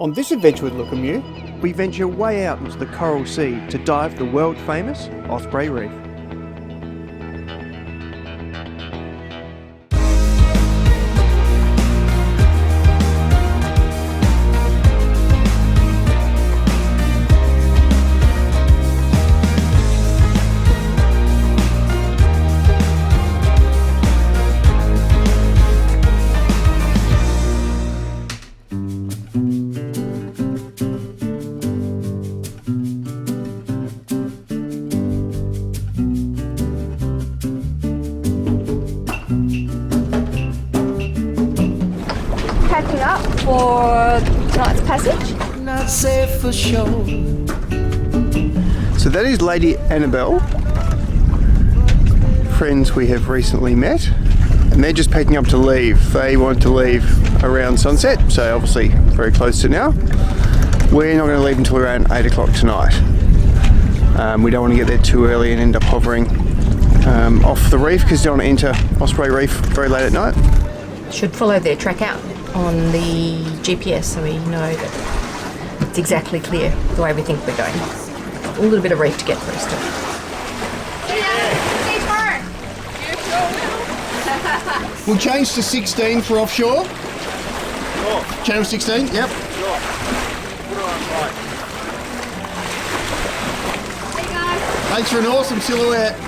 On this adventure with Look Amew, we venture way out into the Coral Sea to dive the world-famous Osprey Reef. Packing up for tonight's passage. Not safe for sure. So that is Lady Annabelle, friends we have recently met, and they're just packing up to leave. They want to leave around sunset, so obviously very close to now. We're not going to leave until around 8 o'clock tonight. We don't want to get there too early and end up hovering off the reef because we don't want to enter Osprey Reef very late at night. Should follow their track out on the GPS so we know that it's exactly clear the way we think we're going. A little bit of reef to get through still. We'll change to 16 for offshore. Sure. Channel 16, yep. Sure. Put it on right. Thanks for an awesome silhouette.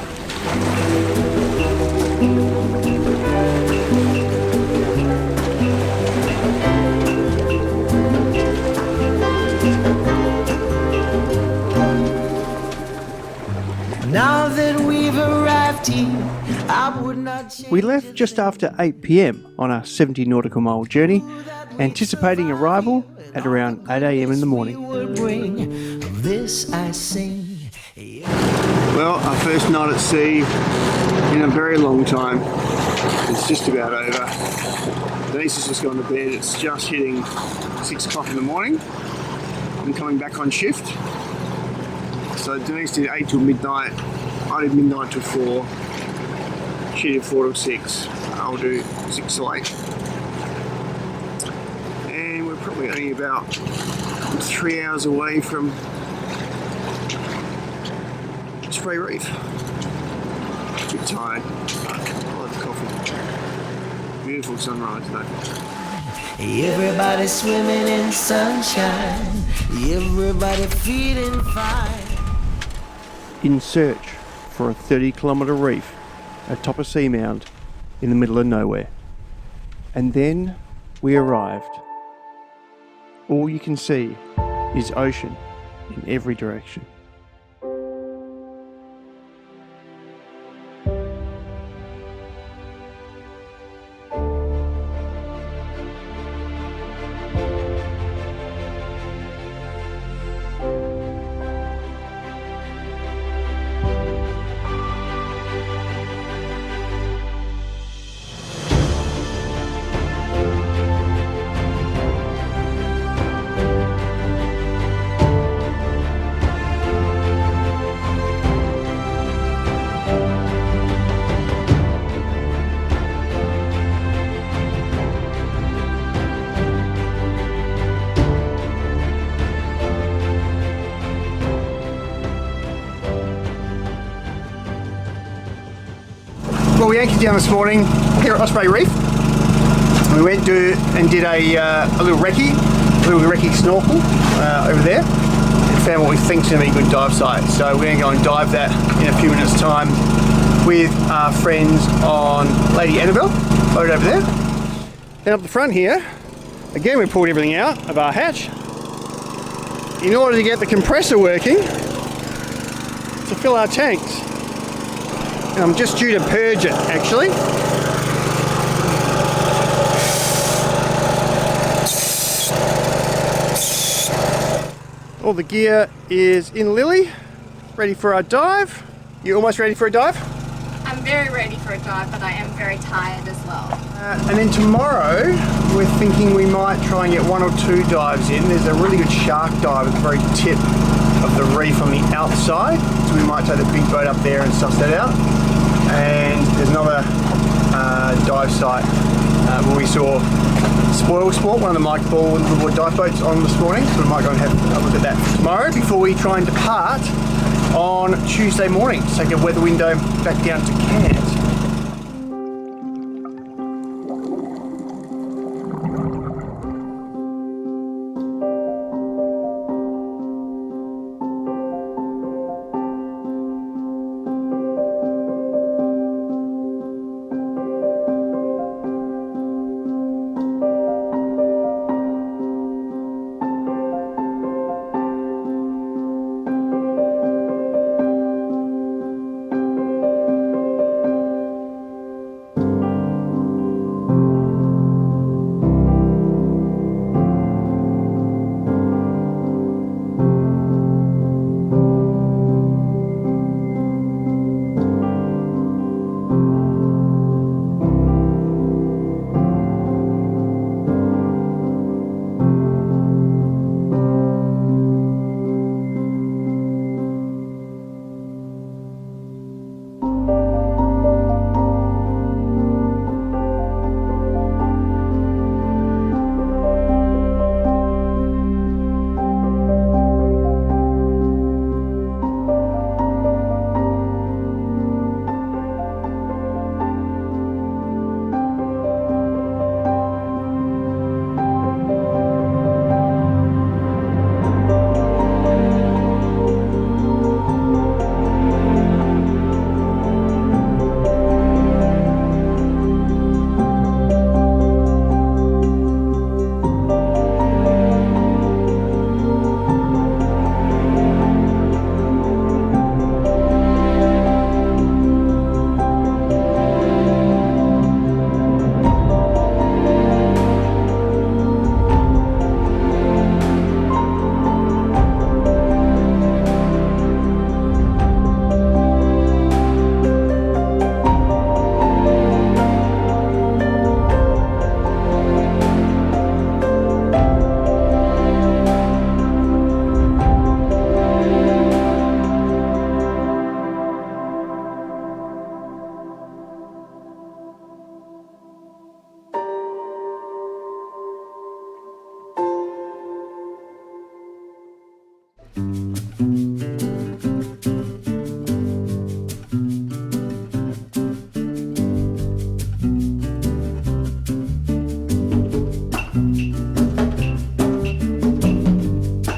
Now that we've arrived here, I would not change. We left just after 8 p.m. on a 70 nautical mile journey, anticipating arrival at around 8 a.m. in the morning. Would bring this I sing. Well, our first night at sea in a very long time. It's just about over. Denise has just gone to bed. It's just hitting 6 o'clock in the morning. I'm coming back on shift. So Denise did 8 till midnight. I did midnight till 4. She did 4 till 6. I'll do 6 till 8. And we're probably only about 3 hours away from Osprey Reef. Too tired. I'll have a coffee. Beautiful sunrise though. Everybody swimming in sunshine. Everybody feeling fine. In search for a 30-kilometre reef atop a seamound in the middle of nowhere. And then we arrived. All you can see is ocean in every direction. Well, we anchored down this morning here at Osprey Reef. We went and did a little recce snorkel over there and found what we think is going to be a good dive site. So we're going to go and dive that in a few minutes' time with our friends on Lady Annabelle, boat over there. Then up the front here, again we pulled everything out of our hatch in order to get the compressor working to fill our tanks. And I'm just due to purge it, actually. All the gear is in Lily, ready for our dive. You almost ready for a dive? I'm very ready for a dive, but I am very tired as well. And then tomorrow, we're thinking we might try and get 1 or 2 dives in. There's a really good shark dive at the very tip of the reef on the outside. So we might take the big boat up there and suss that out. And there's another dive site where we saw Spoil Sport, one of the Mike Ball and Little Boy dive boats on this morning, so we might go and have a look at that tomorrow before we try and depart on Tuesday morning to take a weather window back down to Cairns.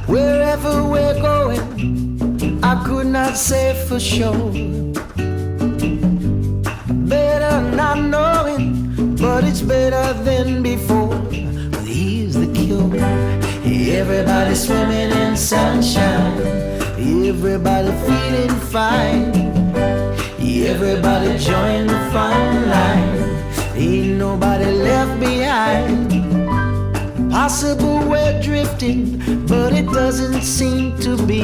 Wherever we're going, I could not say for sure. Better not knowing, but it's better than before. But here's the cure. Everybody swimming in sunshine, everybody feeling fine, everybody join the fun line, ain't nobody left behind. Possible we're drifting, but it doesn't seem to be.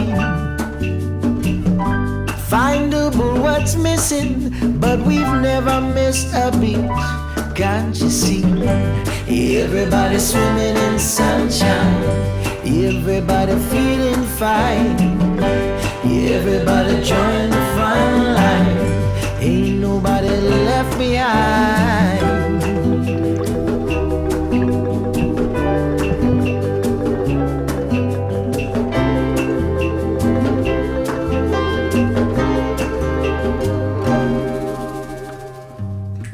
Findable what's missing, but we've never missed a beat. Can't you see? Everybody swimming in sunshine, everybody feeling fine, everybody join the fun line, ain't nobody left behind.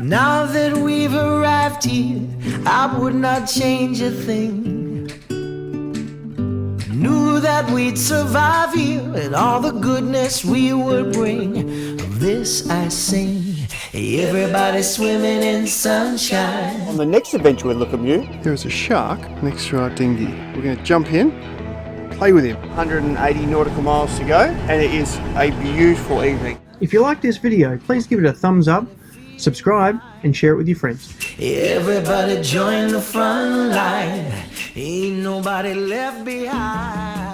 Now that we've arrived here, I would not change a thing. Knew that we'd survive here and all the goodness we would bring. Of this I sing, everybody swimming in sunshine. On the next adventure with Look at You, there is a shark next to our dinghy. We're going to jump in, play with him. 180 nautical miles to go, and it is a beautiful evening. If you like this video, please give it a thumbs up, subscribe, and share it with your friends. Everybody join the front line, ain't nobody left behind.